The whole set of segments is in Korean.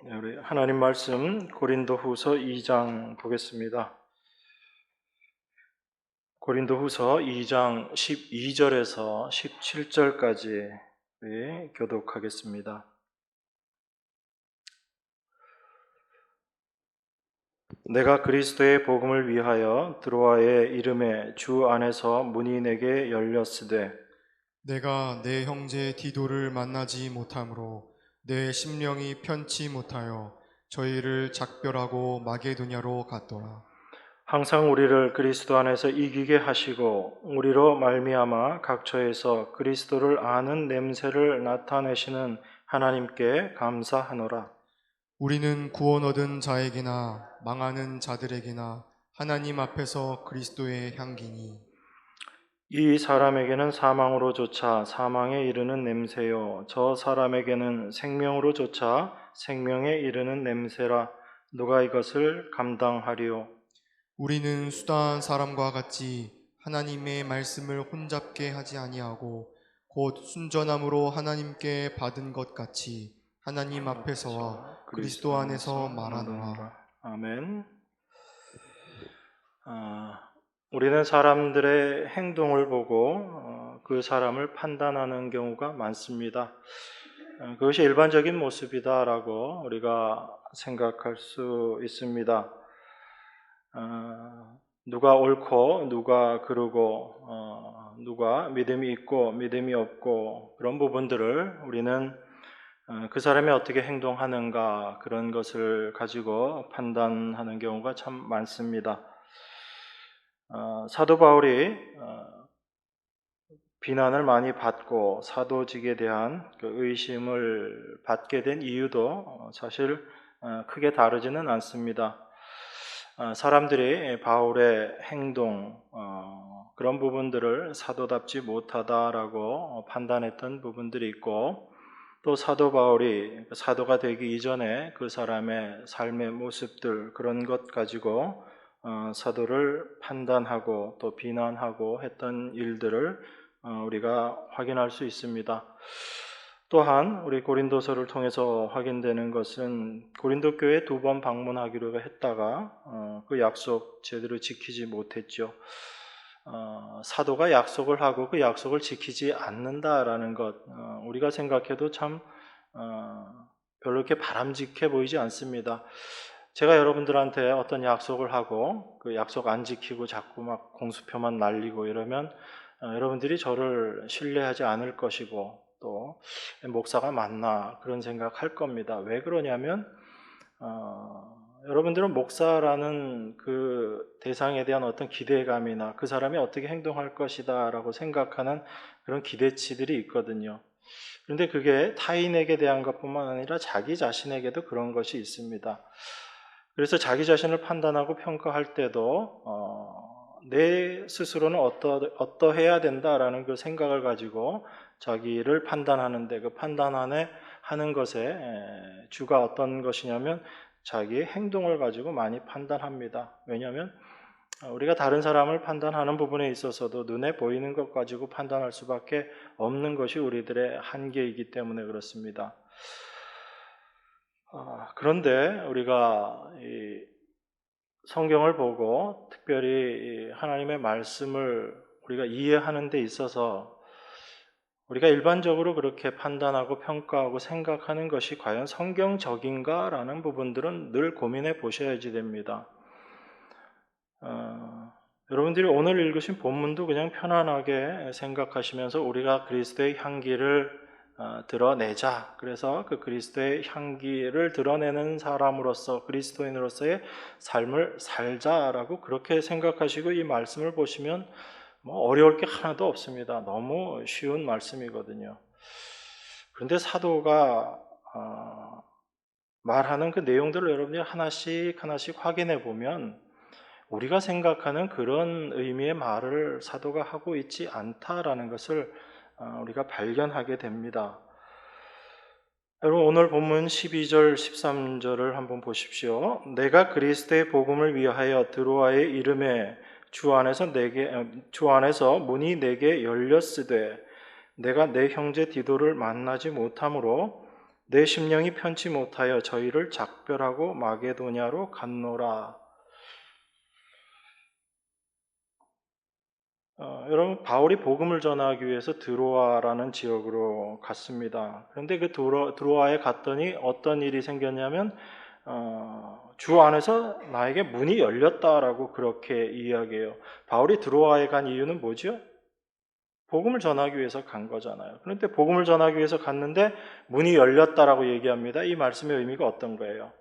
우리 하나님 말씀 고린도후서 2장 보겠습니다. 고린도후서 2장 12절에서 17절까지 교독하겠습니다. 내가 그리스도의 복음을 위하여 드로아의 이름에 주 안에서 문이 내게 열렸으되 내가 내 형제 디도를 만나지 못함으로 내 심령이 편치 못하여 저희를 작별하고 마게도냐로 갔더라. 항상 우리를 그리스도 안에서 이기게 하시고 우리로 말미암아 각처에서 그리스도를 아는 냄새를 나타내시는 하나님께 감사하노라. 우리는 구원 얻은 자에게나 망하는 자들에게나 하나님 앞에서 그리스도의 향기니 이 사람에게는 사망으로조차 사망에 이르는 냄새요 저 사람에게는 생명으로조차 생명에 이르는 냄새라. 누가 이것을 감당하리요? 우리는 수다한 사람과 같이 하나님의 말씀을 혼잡게 하지 아니하고 곧 순전함으로 하나님께 받은 것 같이 하나님 앞에서와 그리스도 안에서 말하노라. 아멘. 우리는 사람들의 행동을 보고 그 사람을 판단하는 경우가 많습니다. 그것이 일반적인 모습이다라고 우리가 생각할 수 있습니다. 누가 옳고 누가 그르고 누가 믿음이 있고 믿음이 없고 그런 부분들을 우리는 그 사람이 어떻게 행동하는가 그런 것을 가지고 판단하는 경우가 참 많습니다. 사도 바울이 비난을 많이 받고 사도직에 대한 그 의심을 받게 된 이유도 사실 크게 다르지는 않습니다. 사람들이 바울의 행동 그런 부분들을 사도답지 못하다라고 판단했던 부분들이 있고 또 사도 바울이 사도가 되기 이전에 그 사람의 삶의 모습들 그런 것 가지고 사도를 판단하고 또 비난하고 했던 일들을 우리가 확인할 수 있습니다. 또한 우리 고린도서를 통해서 확인되는 것은 고린도 교회 2번 방문하기로 했다가 그 약속 제대로 지키지 못했죠. 사도가 약속을 하고 그 약속을 지키지 않는다라는 것 우리가 생각해도 참 별로 이렇게 바람직해 보이지 않습니다. 제가 여러분들한테 어떤 약속을 하고 그 약속 안 지키고 자꾸 막 공수표만 날리고 이러면 여러분들이 저를 신뢰하지 않을 것이고 또 목사가 맞나 그런 생각할 겁니다. 왜 그러냐면 여러분들은 목사라는 그 대상에 대한 어떤 기대감이나 그 사람이 어떻게 행동할 것이다 라고 생각하는 그런 기대치들이 있거든요. 그런데 그게 타인에게 대한 것뿐만 아니라 자기 자신에게도 그런 것이 있습니다. 그래서 자기 자신을 판단하고 평가할 때도 내 스스로는 어떠해야 된다라는 그 생각을 가지고 자기를 판단하는데 그 판단하는 것에 주가 어떤 것이냐면 자기의 행동을 가지고 많이 판단합니다. 왜냐하면 우리가 다른 사람을 판단하는 부분에 있어서도 눈에 보이는 것 가지고 판단할 수밖에 없는 것이 우리들의 한계이기 때문에 그렇습니다. 그런데 우리가 이 성경을 보고 특별히 하나님의 말씀을 우리가 이해하는 데 있어서 우리가 일반적으로 그렇게 판단하고 평가하고 생각하는 것이 과연 성경적인가라는 부분들은 늘 고민해 보셔야지 됩니다. 여러분들이 오늘 읽으신 본문도 그냥 편안하게 생각하시면서 우리가 그리스도의 향기를 드러내자. 그래서 그 그리스도의 향기를 드러내는 사람으로서 그리스도인으로서의 삶을 살자라고 그렇게 생각하시고 이 말씀을 보시면 뭐 어려울 게 하나도 없습니다. 너무 쉬운 말씀이거든요. 그런데 사도가 말하는 그 내용들을 여러분들이 하나씩 하나씩 확인해 보면 우리가 생각하는 그런 의미의 말을 사도가 하고 있지 않다라는 것을 우리가 발견하게 됩니다. 여러분 오늘 본문 12절 13절을 한번 보십시오. 내가 그리스도의 복음을 위하여 드로아의 이름에 주 안에서 문이 내게 열렸으되 내가 내 형제 디도를 만나지 못함으로 내 심령이 편치 못하여 저희를 작별하고 마게도냐로 갔노라. 여러분, 바울이 복음을 전하기 위해서 드로아라는 지역으로 갔습니다. 그런데 그 드로아에 갔더니 어떤 일이 생겼냐면 주 안에서 나에게 문이 열렸다라고 그렇게 이야기해요. 바울이 드로아에 간 이유는 뭐죠? 복음을 전하기 위해서 간 거잖아요. 그런데 복음을 전하기 위해서 갔는데 문이 열렸다라고 얘기합니다. 이 말씀의 의미가 어떤 거예요?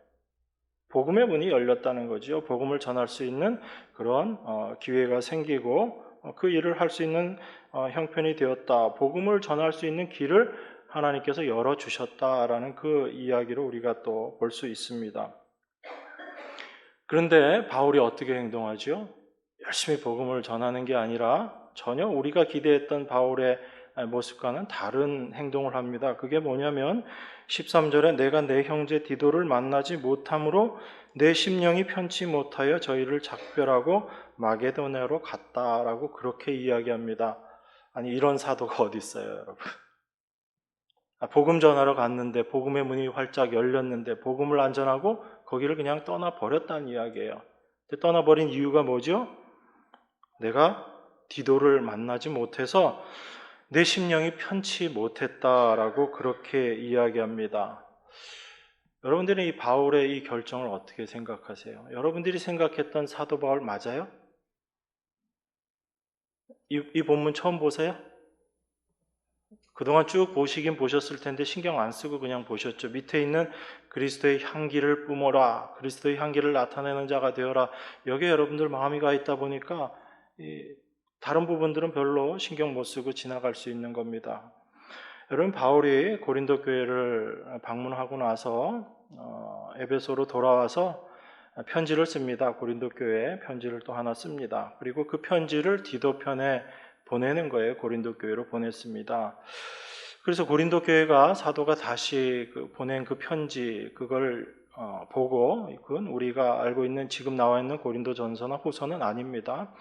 복음의 문이 열렸다는 거죠. 복음을 전할 수 있는 그런 기회가 생기고 그 일을 할 수 있는 형편이 되었다. 복음을 전할 수 있는 길을 하나님께서 열어주셨다라는 그 이야기를 우리가 또 볼 수 있습니다. 그런데 바울이 어떻게 행동하죠? 열심히 복음을 전하는 게 아니라 전혀 우리가 기대했던 바울의 모습과는 다른 행동을 합니다. 그게 뭐냐면 13절에 내가 내 형제 디도를 만나지 못함으로 내 심령이 편치 못하여 저희를 작별하고 마게도냐로 갔다라고 그렇게 이야기합니다. 아니 이런 사도가 어디 있어요, 여러분? 복음 전하러 갔는데 복음의 문이 활짝 열렸는데 복음을 안 전하고 거기를 그냥 떠나버렸다는 이야기예요. 떠나버린 이유가 뭐죠? 내가 디도를 만나지 못해서 내 심령이 편치 못했다라고 그렇게 이야기합니다. 여러분들은 이 바울의 이 결정을 어떻게 생각하세요? 여러분들이 생각했던 사도 바울 맞아요? 이 본문 처음 보세요? 그동안 쭉 보시긴 보셨을 텐데 신경 안 쓰고 그냥 보셨죠. 밑에 있는 그리스도의 향기를 뿜어라. 그리스도의 향기를 나타내는 자가 되어라. 여기에 여러분들 마음이 가 있다 보니까 다른 부분들은 별로 신경 못 쓰고 지나갈 수 있는 겁니다. 여러분, 바울이 고린도 교회를 방문하고 나서 에베소로 돌아와서 편지를 씁니다. 고린도 교회에 편지를 또 하나 씁니다. 그리고 그 편지를 디도편에 보내는 거예요. 고린도 교회로 보냈습니다. 그래서 고린도 교회가 사도가 다시 보낸 그 편지 그걸 보고 그건 우리가 알고 있는 지금 나와 있는 고린도 전서나 후서는 아닙니다.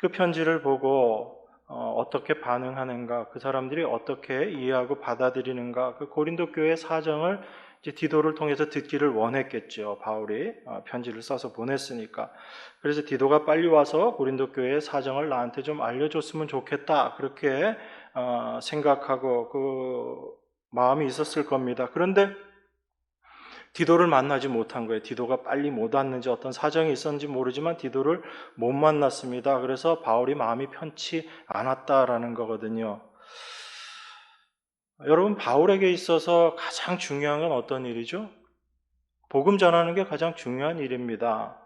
그 편지를 보고 어떻게 반응하는가, 그 사람들이 어떻게 이해하고 받아들이는가, 그 고린도 교회의 사정을 이제 디도를 통해서 듣기를 원했겠죠. 바울이 편지를 써서 보냈으니까. 그래서 디도가 빨리 와서 고린도 교회의 사정을 나한테 좀 알려줬으면 좋겠다. 그렇게 생각하고 그 마음이 있었을 겁니다. 그런데 디도를 만나지 못한 거예요. 디도가 빨리 못 왔는지 어떤 사정이 있었는지 모르지만 디도를 못 만났습니다. 그래서 바울이 마음이 편치 않았다라는 거거든요. 여러분, 바울에게 있어서 가장 중요한 건 어떤 일이죠? 복음 전하는 게 가장 중요한 일입니다.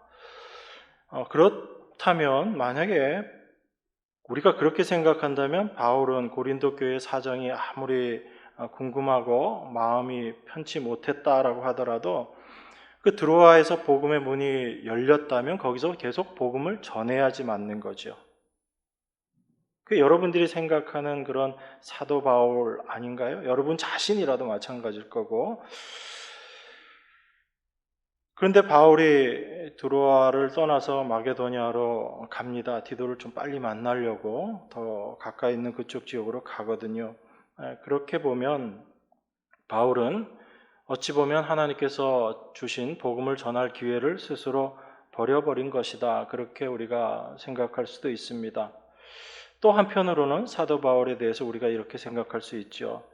그렇다면 만약에 우리가 그렇게 생각한다면 바울은 고린도 교회 사정이 아무리 궁금하고 마음이 편치 못했다라고 하더라도 그 드로아에서 복음의 문이 열렸다면 거기서 계속 복음을 전해야지 맞는 거죠. 그 여러분들이 생각하는 그런 사도 바울 아닌가요? 여러분 자신이라도 마찬가지일 거고. 그런데 바울이 드로아를 떠나서 마게도냐로 갑니다. 디도를 좀 빨리 만나려고 더 가까이 있는 그쪽 지역으로 가거든요. 그렇게 보면 바울은 어찌 보면 하나님께서 주신 복음을 전할 기회를 스스로 버려버린 것이다. 그렇게 우리가 생각할 수도 있습니다. 또 한편으로는 사도 바울에 대해서 우리가 이렇게 생각할 수 있죠.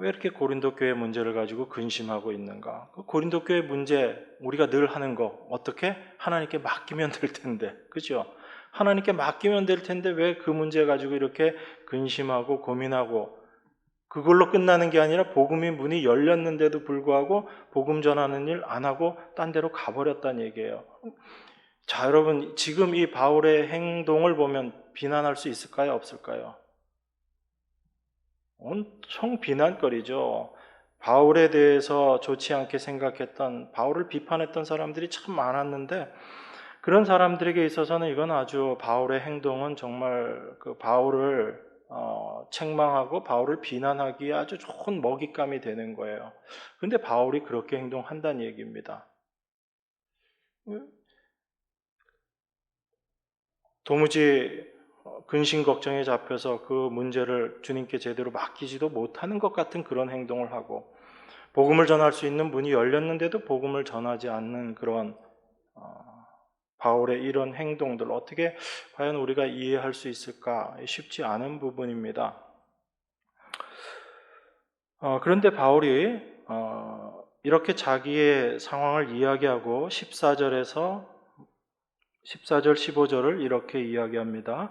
왜 이렇게 고린도 교회 문제를 가지고 근심하고 있는가? 그 고린도 교회 문제 우리가 늘 하는 거 어떻게 하나님께 맡기면 될 텐데, 그죠? 하나님께 맡기면 될 텐데 왜 그 문제 가지고 이렇게 근심하고 고민하고 그걸로 끝나는 게 아니라 복음의 문이 열렸는데도 불구하고 복음 전하는 일 안 하고 딴 데로 가버렸다는 얘기예요. 자, 여러분 지금 이 바울의 행동을 보면 비난할 수 있을까요? 없을까요? 엄청 비난거리죠. 바울에 대해서 좋지 않게 생각했던, 바울을 비판했던 사람들이 참 많았는데 그런 사람들에게 있어서는 이건 아주 바울의 행동은 정말 그 바울을 책망하고 바울을 비난하기에 아주 좋은 먹잇감이 되는 거예요. 그런데 바울이 그렇게 행동한다는 얘기입니다. 도무지 근심 걱정에 잡혀서 그 문제를 주님께 제대로 맡기지도 못하는 것 같은 그런 행동을 하고, 복음을 전할 수 있는 문이 열렸는데도 복음을 전하지 않는 그런 바울의 이런 행동들 어떻게 과연 우리가 이해할 수 있을까? 쉽지 않은 부분입니다. 그런데 바울이 이렇게 자기의 상황을 이야기하고 14절, 15절을 이렇게 이야기합니다.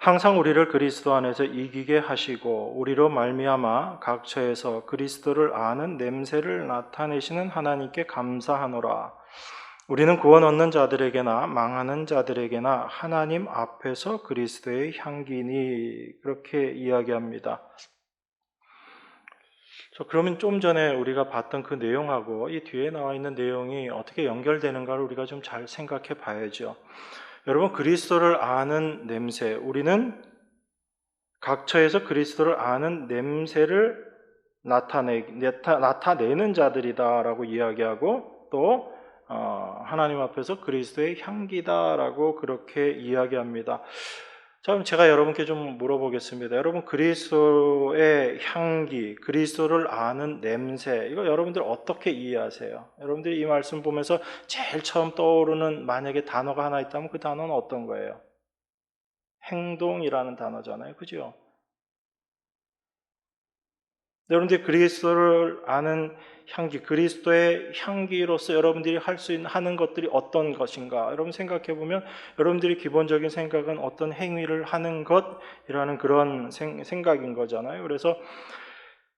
항상 우리를 그리스도 안에서 이기게 하시고 우리로 말미암아 각 처에서 그리스도를 아는 냄새를 나타내시는 하나님께 감사하노라. 우리는 구원 얻는 자들에게나 망하는 자들에게나 하나님 앞에서 그리스도의 향기니, 그렇게 이야기합니다. 그러면 좀 전에 우리가 봤던 그 내용하고 이 뒤에 나와 있는 내용이 어떻게 연결되는가를 우리가 좀 잘 생각해 봐야죠. 여러분, 그리스도를 아는 냄새, 우리는 각처에서 그리스도를 아는 냄새를 나타내는 자들이다라고 이야기하고, 또 하나님 앞에서 그리스도의 향기다라고 그렇게 이야기합니다. 자, 그럼 제가 여러분께 좀 물어보겠습니다. 여러분, 그리스도의 향기, 그리스도를 아는 냄새, 이거 여러분들 어떻게 이해하세요? 여러분들이 이 말씀 보면서 제일 처음 떠오르는 만약에 단어가 하나 있다면 그 단어는 어떤 거예요? 행동이라는 단어잖아요. 그죠? 여러분들이 그리스도를 아는 향기, 그리스도의 향기로서 여러분들이 하는 것들이 어떤 것인가? 여러분 생각해 보면 여러분들이 기본적인 생각은 어떤 행위를 하는 것이라는 그런 생각인 거잖아요. 그래서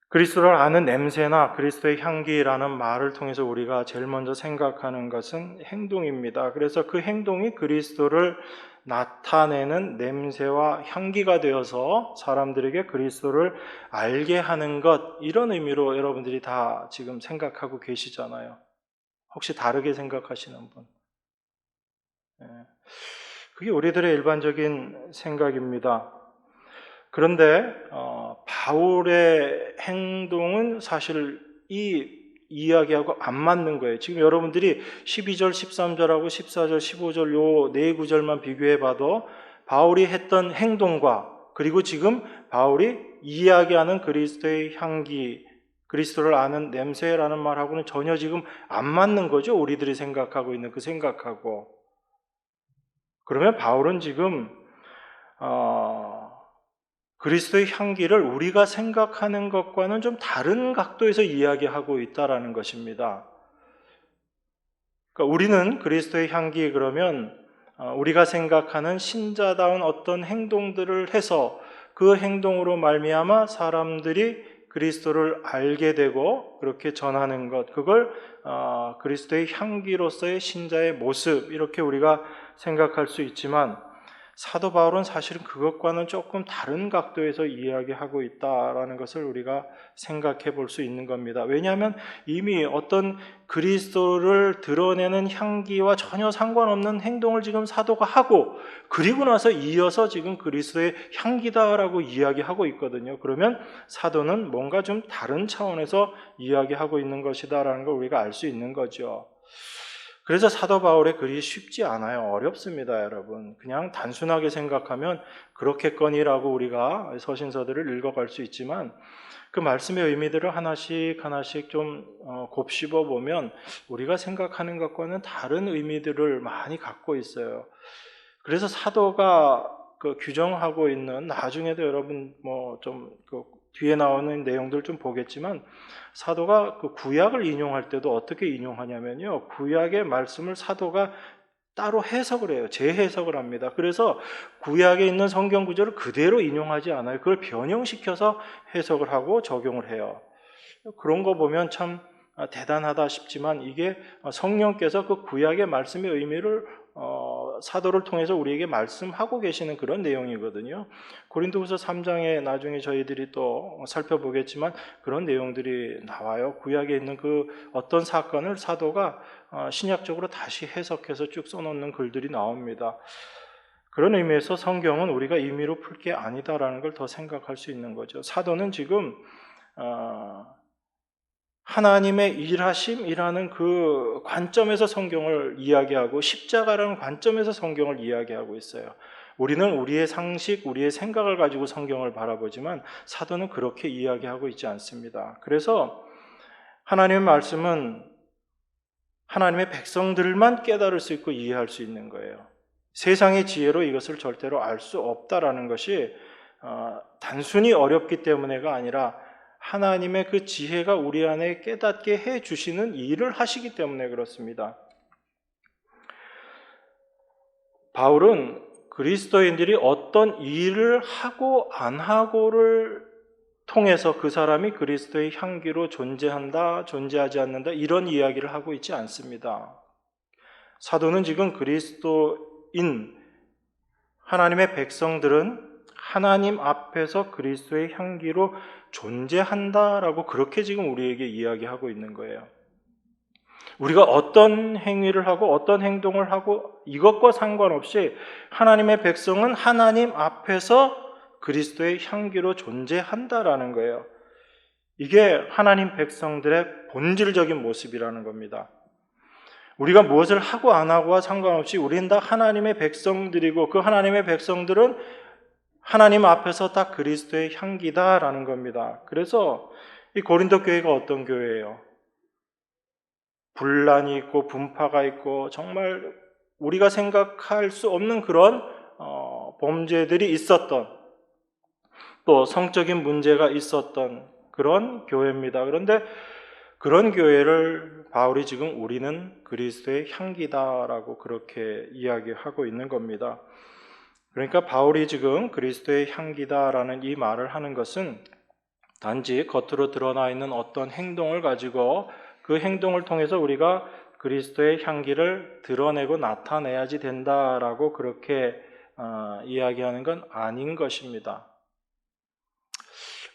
그리스도를 아는 냄새나 그리스도의 향기라는 말을 통해서 우리가 제일 먼저 생각하는 것은 행동입니다. 그래서 그 행동이 그리스도를 나타내는 냄새와 향기가 되어서 사람들에게 그리스도를 알게 하는 것, 이런 의미로 여러분들이 다 지금 생각하고 계시잖아요. 혹시 다르게 생각하시는 분? 예. 그게 우리들의 일반적인 생각입니다. 그런데 바울의 행동은 사실 이 이야기하고 안 맞는 거예요. 지금 여러분들이 12절, 13절하고 14절, 15절 요 네 구절만 비교해 봐도 바울이 했던 행동과 그리고 지금 바울이 이야기하는 그리스도의 향기, 그리스도를 아는 냄새라는 말하고는 전혀 지금 안 맞는 거죠. 우리들이 생각하고 있는 그 생각하고. 그러면 바울은 지금 그리스도의 향기를 우리가 생각하는 것과는 좀 다른 각도에서 이야기하고 있다라는 것입니다. 그러니까 우리는 그리스도의 향기, 그러면 우리가 생각하는 신자다운 어떤 행동들을 해서 그 행동으로 말미암아 사람들이 그리스도를 알게 되고 그렇게 전하는 것, 그걸 그리스도의 향기로서의 신자의 모습, 이렇게 우리가 생각할 수 있지만 사도 바울은 사실은 그것과는 조금 다른 각도에서 이야기하고 있다라는 것을 우리가 생각해 볼 수 있는 겁니다. 왜냐하면 이미 어떤 그리스도를 드러내는 향기와 전혀 상관없는 행동을 지금 사도가 하고, 그리고 나서 이어서 지금 그리스도의 향기다라고 이야기하고 있거든요. 그러면 사도는 뭔가 좀 다른 차원에서 이야기하고 있는 것이다라는 걸 우리가 알 수 있는 거죠. 그래서 사도 바울의 글이 쉽지 않아요. 어렵습니다, 여러분. 그냥 단순하게 생각하면 그렇겠거니라고 우리가 서신서들을 읽어갈 수 있지만 그 말씀의 의미들을 하나씩 하나씩 좀 곱씹어 보면 우리가 생각하는 것과는 다른 의미들을 많이 갖고 있어요. 그래서 사도가 그 규정하고 있는, 나중에도 여러분 그 뒤에 나오는 내용들 좀 보겠지만, 사도가 그 구약을 인용할 때도 어떻게 인용하냐면요, 구약의 말씀을 사도가 따로 해석을 해요. 재해석을 합니다. 그래서 구약에 있는 성경 구절을 그대로 인용하지 않아요. 그걸 변형시켜서 해석을 하고 적용을 해요. 그런 거 보면 참 대단하다 싶지만 이게 성령께서 그 구약의 말씀의 의미를 사도를 통해서 우리에게 말씀하고 계시는 그런 내용이거든요. 고린도후서 3장에 나중에 저희들이 또 살펴보겠지만 그런 내용들이 나와요. 구약에 있는 그 어떤 사건을 사도가 신약적으로 다시 해석해서 쭉 써놓는 글들이 나옵니다. 그런 의미에서 성경은 우리가 임의로 풀 게 아니다라는 걸 더 생각할 수 있는 거죠. 사도는 지금 하나님의 일하심이라는 그 관점에서 성경을 이야기하고 십자가라는 관점에서 성경을 이야기하고 있어요. 우리는 우리의 상식, 우리의 생각을 가지고 성경을 바라보지만 사도는 그렇게 이야기하고 있지 않습니다. 그래서 하나님의 말씀은 하나님의 백성들만 깨달을 수 있고 이해할 수 있는 거예요. 세상의 지혜로 이것을 절대로 알 수 없다라는 것이 단순히 어렵기 때문에가 아니라 하나님의 그 지혜가 우리 안에 깨닫게 해 주시는 일을 하시기 때문에 그렇습니다. 바울은 그리스도인들이 어떤 일을 하고 안 하고를 통해서 그 사람이 그리스도의 향기로 존재한다, 존재하지 않는다 이런 이야기를 하고 있지 않습니다. 사도는 지금 그리스도인 하나님의 백성들은 하나님 앞에서 그리스도의 향기로 존재한다라고 그렇게 지금 우리에게 이야기하고 있는 거예요. 우리가 어떤 행위를 하고 어떤 행동을 하고 이것과 상관없이 하나님의 백성은 하나님 앞에서 그리스도의 향기로 존재한다라는 거예요. 이게 하나님 백성들의 본질적인 모습이라는 겁니다. 우리가 무엇을 하고 안 하고와 상관없이 우리는 다 하나님의 백성들이고 그 하나님의 백성들은 하나님 앞에서 다 그리스도의 향기다라는 겁니다. 그래서 이 고린도 교회가 어떤 교회예요? 분란이 있고 분파가 있고 정말 우리가 생각할 수 없는 그런 범죄들이 있었던 또 성적인 문제가 있었던 그런 교회입니다. 그런데 그런 교회를 바울이 지금 우리는 그리스도의 향기다라고 그렇게 이야기하고 있는 겁니다. 그러니까 바울이 지금 그리스도의 향기다라는 이 말을 하는 것은 단지 겉으로 드러나 있는 어떤 행동을 가지고 그 행동을 통해서 우리가 그리스도의 향기를 드러내고 나타내야지 된다라고 그렇게 이야기하는 건 아닌 것입니다.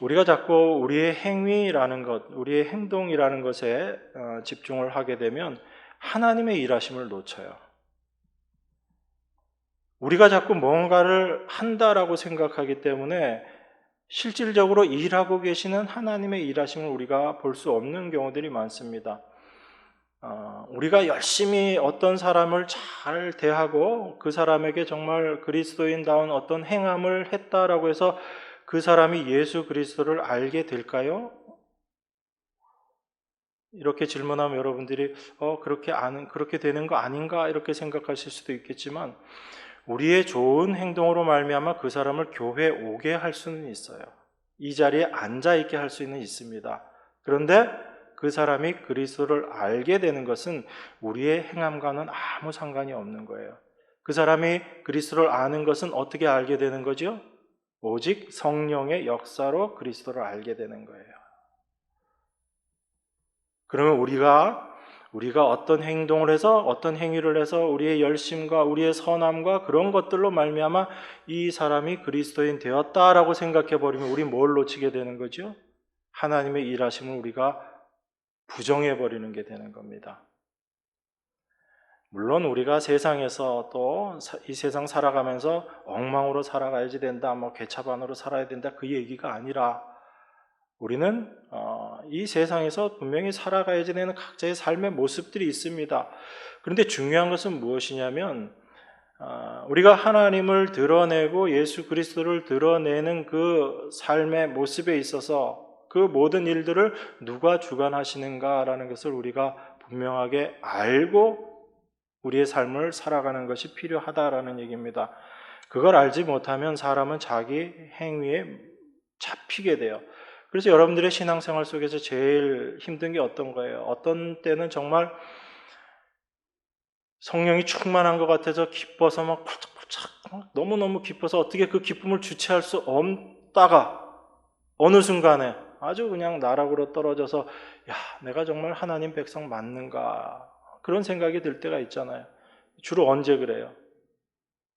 우리가 자꾸 우리의 행위라는 것, 우리의 행동이라는 것에 집중을 하게 되면 하나님의 일하심을 놓쳐요. 우리가 자꾸 뭔가를 한다라고 생각하기 때문에 실질적으로 일하고 계시는 하나님의 일하심을 우리가 볼 수 없는 경우들이 많습니다. 우리가 열심히 어떤 사람을 잘 대하고 그 사람에게 정말 그리스도인다운 어떤 행함을 했다라고 해서 그 사람이 예수 그리스도를 알게 될까요? 이렇게 질문하면 여러분들이 그렇게 되는 거 아닌가 이렇게 생각하실 수도 있겠지만 우리의 좋은 행동으로 말미암아 그 사람을 교회에 오게 할 수는 있어요. 이 자리에 앉아 있게 할 수는 있습니다. 그런데 그 사람이 그리스도를 알게 되는 것은 우리의 행함과는 아무 상관이 없는 거예요. 그 사람이 그리스도를 아는 것은 어떻게 알게 되는 거죠? 오직 성령의 역사로 그리스도를 알게 되는 거예요. 그러면 우리가 어떤 행동을 해서 어떤 행위를 해서 우리의 열심과 우리의 선함과 그런 것들로 말미암아 이 사람이 그리스도인 되었다라고 생각해 버리면 우리 뭘 놓치게 되는 거죠? 하나님의 일하심을 우리가 부정해 버리는 게 되는 겁니다. 물론 우리가 세상에서 또 이 세상 살아가면서 엉망으로 살아가야지 된다, 개차반으로 살아야 된다 그 얘기가 아니라 우리는 이 세상에서 분명히 살아가야지 되는 각자의 삶의 모습들이 있습니다. 그런데 중요한 것은 무엇이냐면 우리가 하나님을 드러내고 예수 그리스도를 드러내는 그 삶의 모습에 있어서 그 모든 일들을 누가 주관하시는가라는 것을 우리가 분명하게 알고 우리의 삶을 살아가는 것이 필요하다라는 얘기입니다. 그걸 알지 못하면 사람은 자기 행위에 잡히게 돼요. 그래서 여러분들의 신앙생활 속에서 제일 힘든 게 어떤 거예요? 어떤 때는 정말 성령이 충만한 것 같아서 기뻐서 막 팔짝팔짝 너무너무 기뻐서 어떻게 그 기쁨을 주체할 수 없다가 어느 순간에 아주 그냥 나락으로 떨어져서 내가 정말 하나님 백성 맞는가 그런 생각이 들 때가 있잖아요. 주로 언제 그래요?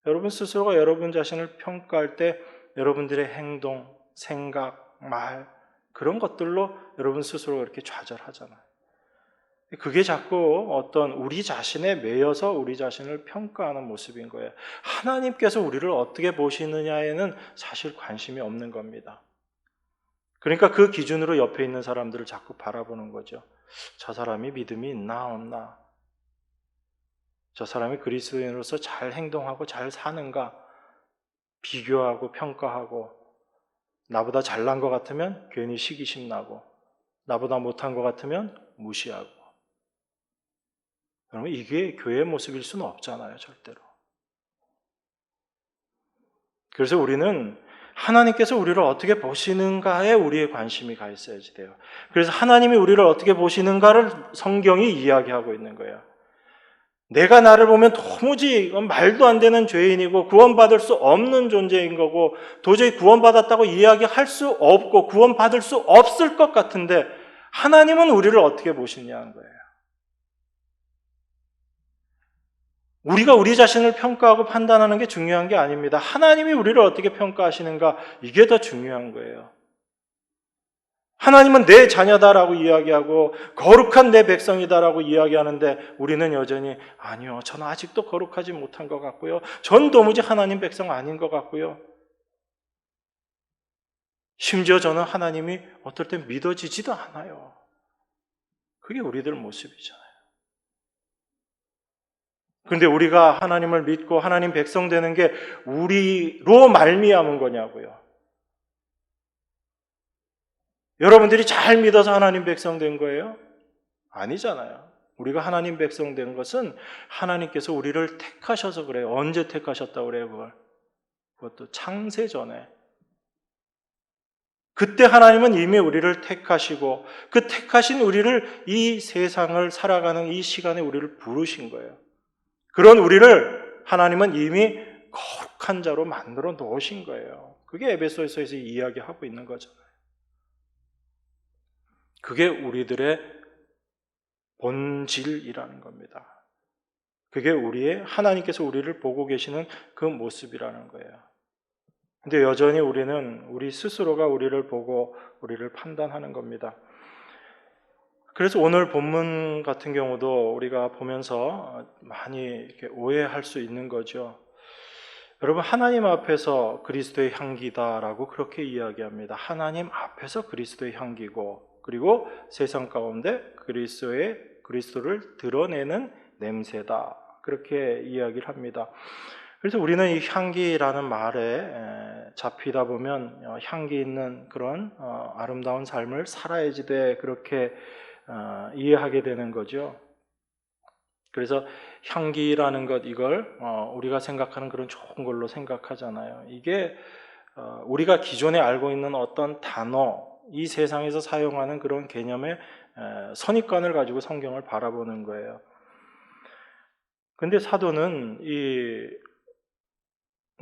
여러분 스스로가 여러분 자신을 평가할 때 여러분들의 행동, 생각, 말 그런 것들로 여러분 스스로가 이렇게 좌절하잖아요. 그게 자꾸 어떤 우리 자신에 매여서 우리 자신을 평가하는 모습인 거예요. 하나님께서 우리를 어떻게 보시느냐에는 사실 관심이 없는 겁니다. 그러니까 그 기준으로 옆에 있는 사람들을 자꾸 바라보는 거죠. 저 사람이 믿음이 있나 없나? 저 사람이 그리스도인으로서 잘 행동하고 잘 사는가? 비교하고 평가하고, 나보다 잘난 것 같으면 괜히 시기심 나고, 나보다 못한 것 같으면 무시하고. 여러분, 이게 교회의 모습일 수는 없잖아요, 절대로. 그래서 우리는 하나님께서 우리를 어떻게 보시는가에 우리의 관심이 가 있어야지 돼요. 그래서 하나님이 우리를 어떻게 보시는가를 성경이 이야기하고 있는 거예요. 내가 나를 보면 도무지 말도 안 되는 죄인이고 구원받을 수 없는 존재인 거고 도저히 구원받았다고 이야기할 수 없고 구원받을 수 없을 것 같은데 하나님은 우리를 어떻게 보시냐는 거예요. 우리가 우리 자신을 평가하고 판단하는 게 중요한 게 아닙니다. 하나님이 우리를 어떻게 평가하시는가, 이게 더 중요한 거예요. 하나님은 내 자녀다라고 이야기하고 거룩한 내 백성이다라고 이야기하는데 우리는 여전히 아니요, 저는 아직도 거룩하지 못한 것 같고요. 전 도무지 하나님 백성 아닌 것 같고요. 심지어 저는 하나님이 어떨 땐 믿어지지도 않아요. 그게 우리들 모습이잖아요. 그런데 우리가 하나님을 믿고 하나님 백성 되는 게 우리로 말미암은 거냐고요. 여러분들이 잘 믿어서 하나님 백성 된 거예요? 아니잖아요. 우리가 하나님 백성 된 것은 하나님께서 우리를 택하셔서 그래요. 언제 택하셨다고 그래요, 그걸? 그것도 창세 전에. 그때 하나님은 이미 우리를 택하시고 그 택하신 우리를 이 세상을 살아가는 이 시간에 우리를 부르신 거예요. 그런 우리를 하나님은 이미 거룩한 자로 만들어 놓으신 거예요. 그게 에베소서에서 이야기하고 있는 거잖아요. 그게 우리들의 본질이라는 겁니다. 그게 우리의 하나님께서 우리를 보고 계시는 그 모습이라는 거예요. 근데 여전히 우리는 우리 스스로가 우리를 보고 우리를 판단하는 겁니다. 그래서 오늘 본문 같은 경우도 우리가 보면서 많이 이렇게 오해할 수 있는 거죠. 여러분, 하나님 앞에서 그리스도의 향기다라고 그렇게 이야기합니다. 하나님 앞에서 그리스도의 향기고, 그리고 세상 가운데 그리스도를 드러내는 냄새다. 그렇게 이야기를 합니다. 그래서 우리는 이 향기라는 말에 잡히다 보면 향기 있는 그런 아름다운 삶을 살아야지 돼, 그렇게 이해하게 되는 거죠. 그래서 향기라는 것, 이걸 우리가 생각하는 그런 좋은 걸로 생각하잖아요. 이게 우리가 기존에 알고 있는 어떤 단어, 이 세상에서 사용하는 그런 개념의 선입관을 가지고 성경을 바라보는 거예요. 근데 사도는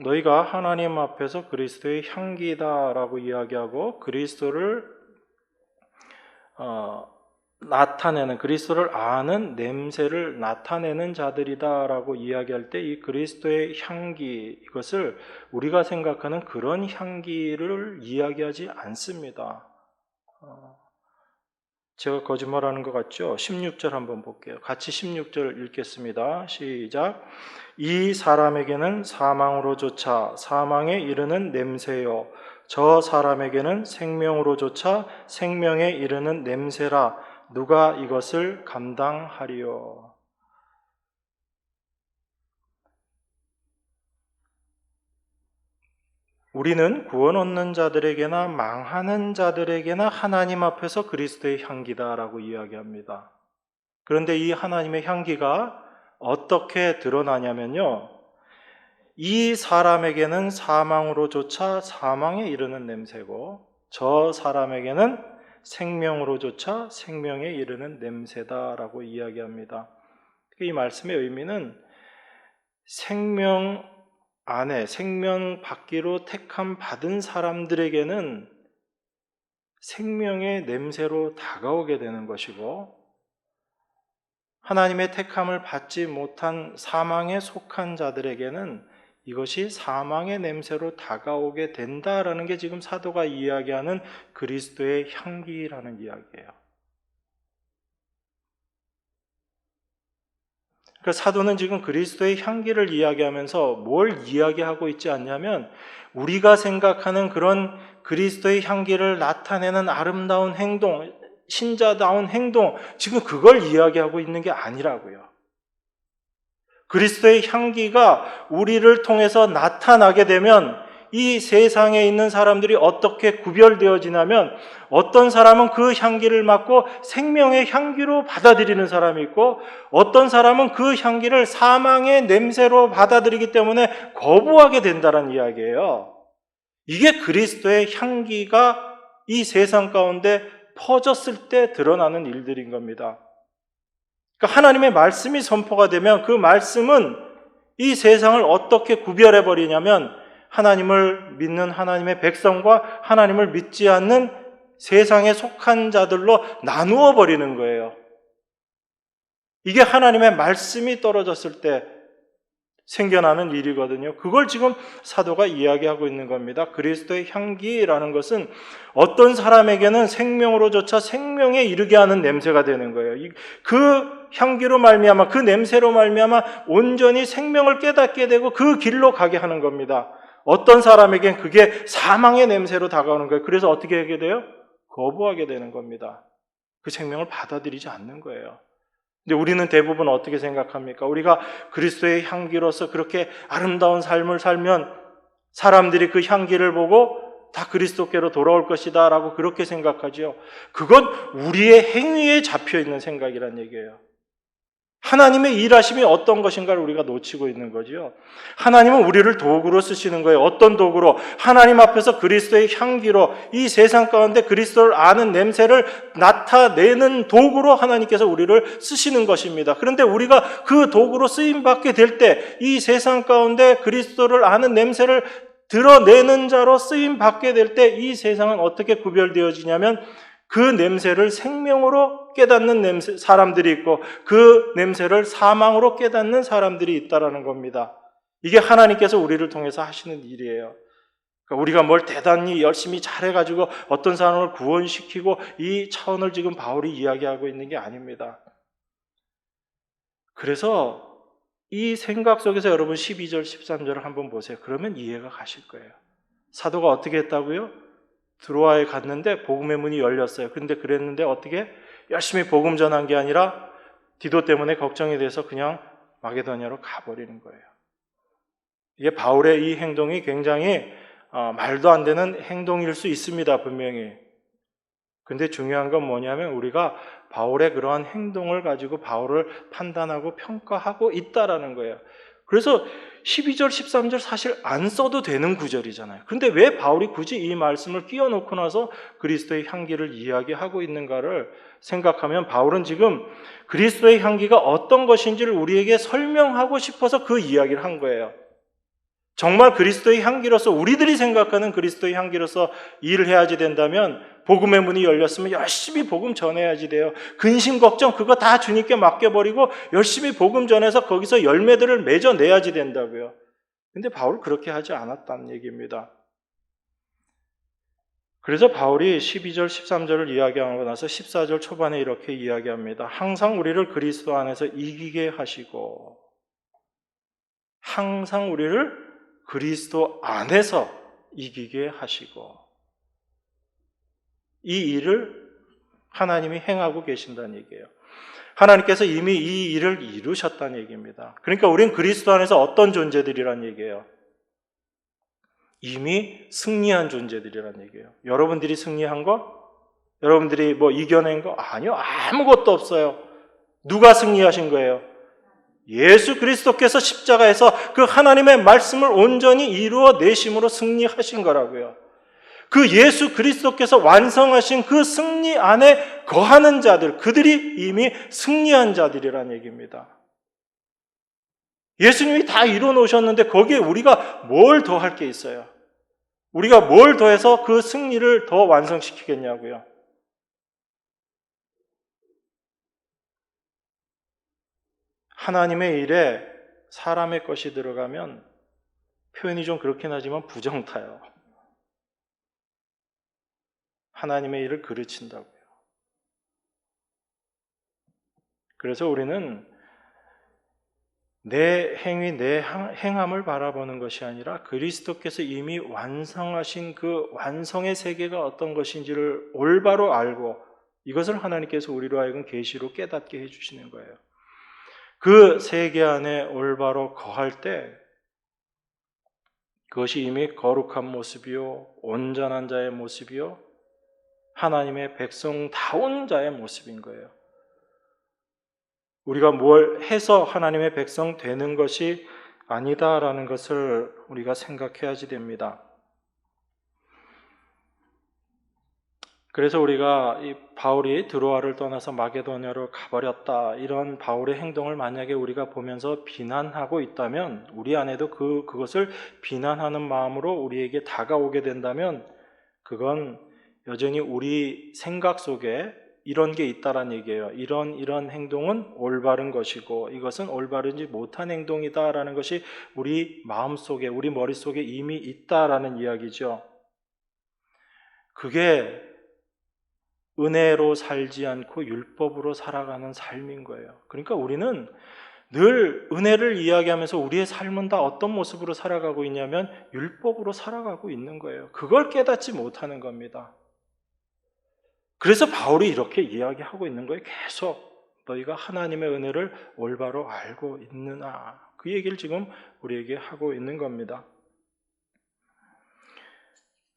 너희가 하나님 앞에서 그리스도의 향기다라고 이야기하고 그리스도를 나타내는, 그리스도를 아는 냄새를 나타내는 자들이다라고 이야기할 때 이 그리스도의 향기, 이것을 우리가 생각하는 그런 향기를 이야기하지 않습니다. 제가 거짓말하는 것 같죠? 16절 한번 볼게요. 같이 16절 읽겠습니다. 시작. 이 사람에게는 사망으로조차 사망에 이르는 냄새요, 저 사람에게는 생명으로조차 생명에 이르는 냄새라. 누가 이것을 감당하리요? 우리는 구원 얻는 자들에게나 망하는 자들에게나 하나님 앞에서 그리스도의 향기다라고 이야기합니다. 그런데 이 하나님의 향기가 어떻게 드러나냐면요, 이 사람에게는 사망으로조차 사망에 이르는 냄새고 저 사람에게는 생명으로조차 생명에 이르는 냄새다라고 이야기합니다. 이 말씀의 의미는 생명 안에, 생명 받기로 택함 받은 사람들에게는 생명의 냄새로 다가오게 되는 것이고, 하나님의 택함을 받지 못한 사망에 속한 자들에게는 이것이 사망의 냄새로 다가오게 된다라는 게 지금 사도가 이야기하는 그리스도의 향기라는 이야기예요. 그러니까 사도는 지금 그리스도의 향기를 이야기하면서 뭘 이야기하고 있지 않냐면, 우리가 생각하는 그런 그리스도의 향기를 나타내는 아름다운 행동, 신자다운 행동, 지금 그걸 이야기하고 있는 게 아니라고요. 그리스도의 향기가 우리를 통해서 나타나게 되면 이 세상에 있는 사람들이 어떻게 구별되어지냐면 어떤 사람은 그 향기를 맡고 생명의 향기로 받아들이는 사람이 있고 어떤 사람은 그 향기를 사망의 냄새로 받아들이기 때문에 거부하게 된다는 이야기예요. 이게 그리스도의 향기가 이 세상 가운데 퍼졌을 때 드러나는 일들인 겁니다. 그러니까 하나님의 말씀이 선포가 되면 그 말씀은 이 세상을 어떻게 구별해 버리냐면 하나님을 믿는 하나님의 백성과 하나님을 믿지 않는 세상에 속한 자들로 나누어 버리는 거예요. 이게 하나님의 말씀이 떨어졌을 때 생겨나는 일이거든요. 그걸 지금 사도가 이야기하고 있는 겁니다. 그리스도의 향기라는 것은 어떤 사람에게는 생명으로조차 생명에 이르게 하는 냄새가 되는 거예요. 그 향기로 말미암아, 그 냄새로 말미암아 온전히 생명을 깨닫게 되고 그 길로 가게 하는 겁니다. 어떤 사람에겐 그게 사망의 냄새로 다가오는 거예요. 그래서 어떻게 하게 돼요? 거부하게 되는 겁니다. 그 생명을 받아들이지 않는 거예요. 근데 우리는 대부분 어떻게 생각합니까? 우리가 그리스도의 향기로서 그렇게 아름다운 삶을 살면 사람들이 그 향기를 보고 다 그리스도께로 돌아올 것이다 라고 그렇게 생각하죠. 그건 우리의 행위에 잡혀 있는 생각이란 얘기예요. 하나님의 일하심이 어떤 것인가를 우리가 놓치고 있는 거죠. 하나님은 우리를 도구로 쓰시는 거예요. 어떤 도구로? 하나님 앞에서 그리스도의 향기로 이 세상 가운데 그리스도를 아는 냄새를 나타내는 도구로 하나님께서 우리를 쓰시는 것입니다. 그런데 우리가 그 도구로 쓰임받게 될 때 이 세상 가운데 그리스도를 아는 냄새를 드러내는 자로 쓰임받게 될 때 이 세상은 어떻게 구별되어지냐면 그 냄새를 생명으로 깨닫는 냄새, 사람들이 있고 그 냄새를 사망으로 깨닫는 사람들이 있다라는 겁니다. 이게 하나님께서 우리를 통해서 하시는 일이에요. 그러니까 우리가 뭘 대단히 열심히 잘해가지고 어떤 사람을 구원시키고 이 차원을 지금 바울이 이야기하고 있는 게 아닙니다. 그래서 이 생각 속에서 여러분 12절, 13절을 한번 보세요. 그러면 이해가 가실 거예요. 사도가 어떻게 했다고요? 드로아에 갔는데 복음의 문이 열렸어요. 그런데 그랬는데 어떻게? 열심히 복음 전한 게 아니라 디도 때문에 걱정이 돼서 그냥 마게도냐로 가버리는 거예요. 이게 바울의 이 행동이 굉장히 말도 안 되는 행동일 수 있습니다. 분명히. 근데 중요한 건 뭐냐면 우리가 바울의 그러한 행동을 가지고 바울을 판단하고 평가하고 있다라는 거예요. 그래서 12절, 13절 사실 안 써도 되는 구절이잖아요. 근데 왜 바울이 굳이 이 말씀을 끼워놓고 나서 그리스도의 향기를 이야기하고 있는가를 생각하면 바울은 지금 그리스도의 향기가 어떤 것인지를 우리에게 설명하고 싶어서 그 이야기를 한 거예요. 정말 그리스도의 향기로서 우리들이 생각하는 그리스도의 향기로서 일을 해야지 된다면 복음의 문이 열렸으면 열심히 복음 전해야지 돼요. 근심 걱정 그거 다 주님께 맡겨버리고 열심히 복음 전해서 거기서 열매들을 맺어내야지 된다고요. 근데 바울은 그렇게 하지 않았다는 얘기입니다. 그래서 바울이 12절 13절을 이야기하고 나서 14절 초반에 이렇게 이야기합니다. 항상 우리를 그리스도 안에서 이기게 하시고 항상 우리를 그리스도 안에서 이기게 하시고 이 일을 하나님이 행하고 계신다는 얘기예요. 하나님께서 이미 이 일을 이루셨다는 얘기입니다. 그러니까 우리는 그리스도 안에서 어떤 존재들이란 얘기예요? 이미 승리한 존재들이란 얘기예요. 여러분들이 승리한 거? 여러분들이 뭐 이겨낸 거? 아니요. 아무것도 없어요. 누가 승리하신 거예요? 예수 그리스도께서 십자가에서 그 하나님의 말씀을 온전히 이루어 내심으로 승리하신 거라고요. 그 예수 그리스도께서 완성하신 그 승리 안에 거하는 자들, 그들이 이미 승리한 자들이란 얘기입니다. 예수님이 다 이루어 놓으셨는데 거기에 우리가 뭘 더 할 게 있어요? 우리가 뭘 더해서 그 승리를 더 완성시키겠냐고요. 하나님의 일에 사람의 것이 들어가면 표현이 좀 그렇긴 하지만 부정타요. 하나님의 일을 그르친다고요. 그래서 우리는 내 행위, 내 행함을 바라보는 것이 아니라 그리스도께서 이미 완성하신 그 완성의 세계가 어떤 것인지를 올바로 알고 이것을 하나님께서 우리로 하여금 계시로 깨닫게 해주시는 거예요. 그 세계 안에 올바로 거할 때 그것이 이미 거룩한 모습이요, 온전한 자의 모습이요, 하나님의 백성다운 자의 모습인 거예요. 우리가 뭘 해서 하나님의 백성 되는 것이 아니다라는 것을 우리가 생각해야지 됩니다. 그래서 우리가 이 바울이 드로아를 떠나서 마게도냐로 가버렸다, 이런 바울의 행동을 만약에 우리가 보면서 비난하고 있다면, 우리 안에도 그것을 비난하는 마음으로 우리에게 다가오게 된다면 그건 여전히 우리 생각 속에 이런 게 있다란 얘기예요. 이런 행동은 올바른 것이고 이것은 올바르지 못한 행동이다라는 것이 우리 마음속에, 우리 머릿속에 이미 있다라는 이야기죠. 그게 은혜로 살지 않고 율법으로 살아가는 삶인 거예요. 그러니까 우리는 늘 은혜를 이야기하면서 우리의 삶은 다 어떤 모습으로 살아가고 있냐면 율법으로 살아가고 있는 거예요. 그걸 깨닫지 못하는 겁니다. 그래서 바울이 이렇게 이야기하고 있는 거예요. 계속 너희가 하나님의 은혜를 올바로 알고 있느냐, 그 얘기를 지금 우리에게 하고 있는 겁니다.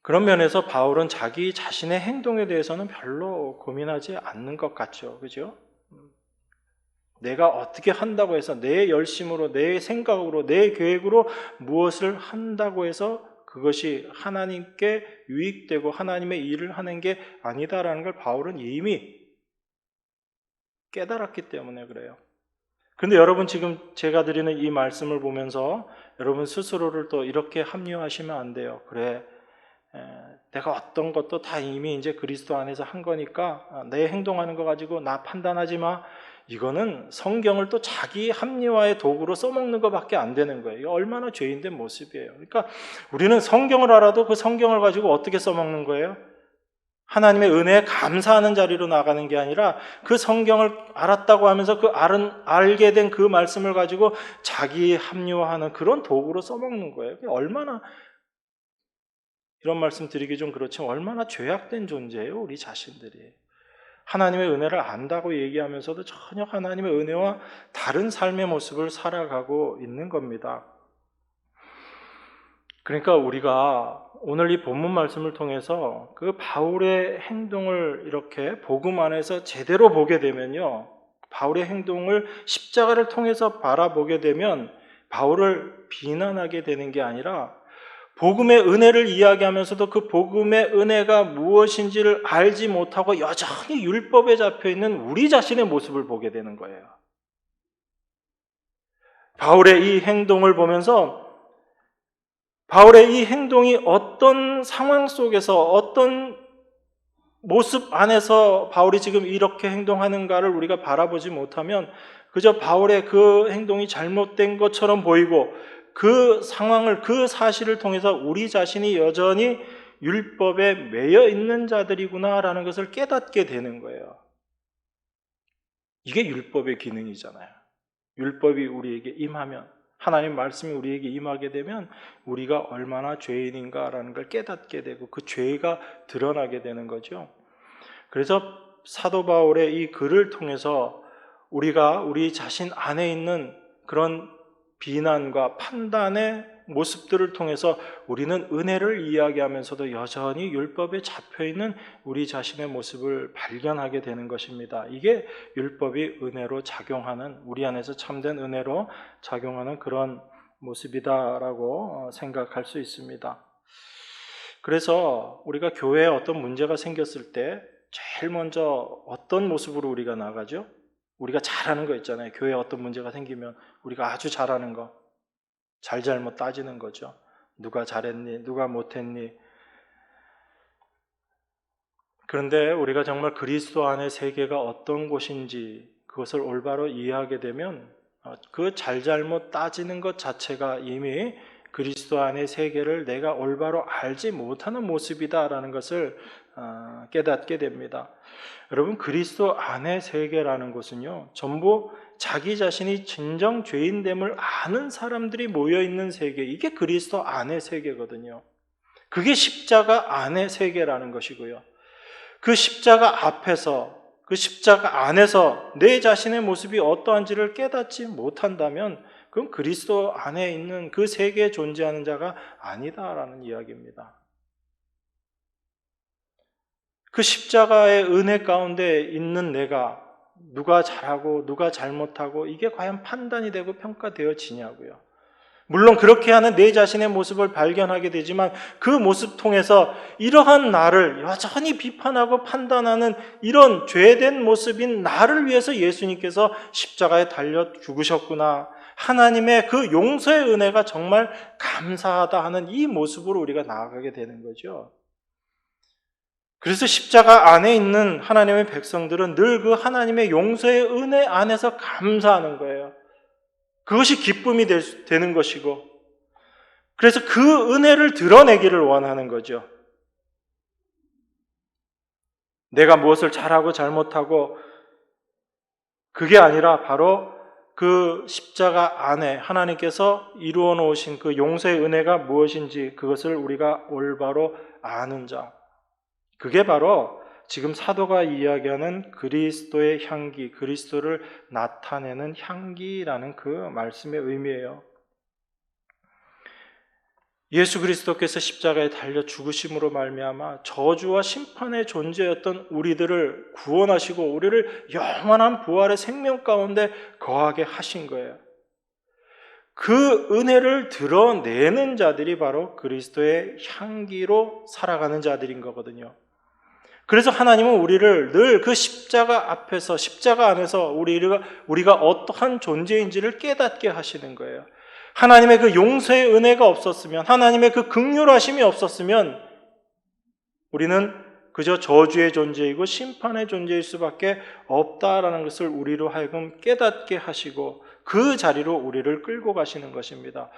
그런 면에서 바울은 자기 자신의 행동에 대해서는 별로 고민하지 않는 것 같죠. 그죠? 내가 어떻게 한다고 해서 내 열심으로, 내 생각으로, 내 계획으로 무엇을 한다고 해서 그것이 하나님께 유익되고 하나님의 일을 하는 게 아니다라는 걸 바울은 이미 깨달았기 때문에 그래요. 그런데 여러분, 지금 제가 드리는 이 말씀을 보면서 여러분 스스로를 또 이렇게 합리화하시면 안 돼요. 그래, 내가 어떤 것도 다 이미 이제 그리스도 안에서 한 거니까 내 행동하는 거 가지고 나 판단하지 마. 이거는 성경을 또 자기 합리화의 도구로 써먹는 것밖에 안 되는 거예요. 이거 얼마나 죄인된 모습이에요. 그러니까 우리는 성경을 알아도 그 성경을 가지고 어떻게 써먹는 거예요? 하나님의 은혜에 감사하는 자리로 나가는 게 아니라 그 성경을 알았다고 하면서 알게 된 그 말씀을 가지고 자기 합리화하는 그런 도구로 써먹는 거예요. 얼마나, 이런 말씀 드리기 좀 그렇지만 얼마나 죄악된 존재예요, 우리 자신들이. 하나님의 은혜를 안다고 얘기하면서도 전혀 하나님의 은혜와 다른 삶의 모습을 살아가고 있는 겁니다. 그러니까 우리가 오늘 이 본문 말씀을 통해서 그 바울의 행동을 이렇게 복음 안에서 제대로 보게 되면요, 바울의 행동을 십자가를 통해서 바라보게 되면 바울을 비난하게 되는 게 아니라 복음의 은혜를 이야기하면서도 그 복음의 은혜가 무엇인지를 알지 못하고 여전히 율법에 잡혀있는 우리 자신의 모습을 보게 되는 거예요. 바울의 이 행동을 보면서 바울의 이 행동이 어떤 상황 속에서, 어떤 모습 안에서 바울이 지금 이렇게 행동하는가를 우리가 바라보지 못하면 그저 바울의 그 행동이 잘못된 것처럼 보이고 그 상황을, 그 사실을 통해서 우리 자신이 여전히 율법에 매여 있는 자들이구나라는 것을 깨닫게 되는 거예요. 이게 율법의 기능이잖아요. 율법이 우리에게 임하면, 하나님 말씀이 우리에게 임하게 되면 우리가 얼마나 죄인인가라는 걸 깨닫게 되고 그 죄가 드러나게 되는 거죠. 그래서 사도 바울의 이 글을 통해서 우리가 우리 자신 안에 있는 그런 비난과 판단의 모습들을 통해서 우리는 은혜를 이야기하면서도 여전히 율법에 잡혀있는 우리 자신의 모습을 발견하게 되는 것입니다. 이게 율법이 은혜로 작용하는, 우리 안에서 참된 은혜로 작용하는 그런 모습이다라고 생각할 수 있습니다. 그래서 우리가 교회에 어떤 문제가 생겼을 때 제일 먼저 어떤 모습으로 우리가 나가죠? 우리가 잘하는 거 있잖아요. 교회에 어떤 문제가 생기면 우리가 아주 잘하는 거, 잘잘못 따지는 거죠. 누가 잘했니? 누가 못했니? 그런데 우리가 정말 그리스도 안의 세계가 어떤 곳인지 그것을 올바로 이해하게 되면 그 잘잘못 따지는 것 자체가 이미 그리스도 안의 세계를 내가 올바로 알지 못하는 모습이다라는 것을 깨닫게 됩니다. 여러분, 그리스도 안의 세계라는 것은요, 전부 자기 자신이 진정 죄인됨을 아는 사람들이 모여있는 세계, 이게 그리스도 안의 세계거든요. 그게 십자가 안의 세계라는 것이고요. 그 십자가 앞에서, 그 십자가 안에서 내 자신의 모습이 어떠한지를 깨닫지 못한다면 그럼 그리스도 안에 있는 그 세계에 존재하는 자가 아니다라는 이야기입니다. 그 십자가의 은혜 가운데 있는 내가 누가 잘하고 누가 잘못하고 이게 과연 판단이 되고 평가되어지냐고요. 물론 그렇게 하는 내 자신의 모습을 발견하게 되지만 그 모습 통해서 이러한 나를 여전히 비판하고 판단하는 이런 죄된 모습인 나를 위해서 예수님께서 십자가에 달려 죽으셨구나. 하나님의 그 용서의 은혜가 정말 감사하다 하는 이 모습으로 우리가 나아가게 되는 거죠. 그래서 십자가 안에 있는 하나님의 백성들은 늘 그 하나님의 용서의 은혜 안에서 감사하는 거예요. 그것이 기쁨이 되는 것이고, 그래서 그 은혜를 드러내기를 원하는 거죠. 내가 무엇을 잘하고 잘못하고 그게 아니라 바로 그 십자가 안에 하나님께서 이루어 놓으신 그 용서의 은혜가 무엇인지 그것을 우리가 올바로 아는 자. 그게 바로 지금 사도가 이야기하는 그리스도의 향기, 그리스도를 나타내는 향기라는 그 말씀의 의미예요. 예수 그리스도께서 십자가에 달려 죽으심으로 말미암아 저주와 심판의 존재였던 우리들을 구원하시고 우리를 영원한 부활의 생명 가운데 거하게 하신 거예요. 그 은혜를 드러내는 자들이 바로 그리스도의 향기로 살아가는 자들인 거거든요. 그래서 하나님은 우리를 늘 그 십자가 앞에서, 십자가 안에서 우리가 어떠한 존재인지를 깨닫게 하시는 거예요. 하나님의 그 용서의 은혜가 없었으면, 하나님의 그 긍휼하심이 없었으면 우리는 그저 저주의 존재이고 심판의 존재일 수밖에 없다라는 것을 우리로 하여금 깨닫게 하시고 그 자리로 우리를 끌고 가시는 것입니다.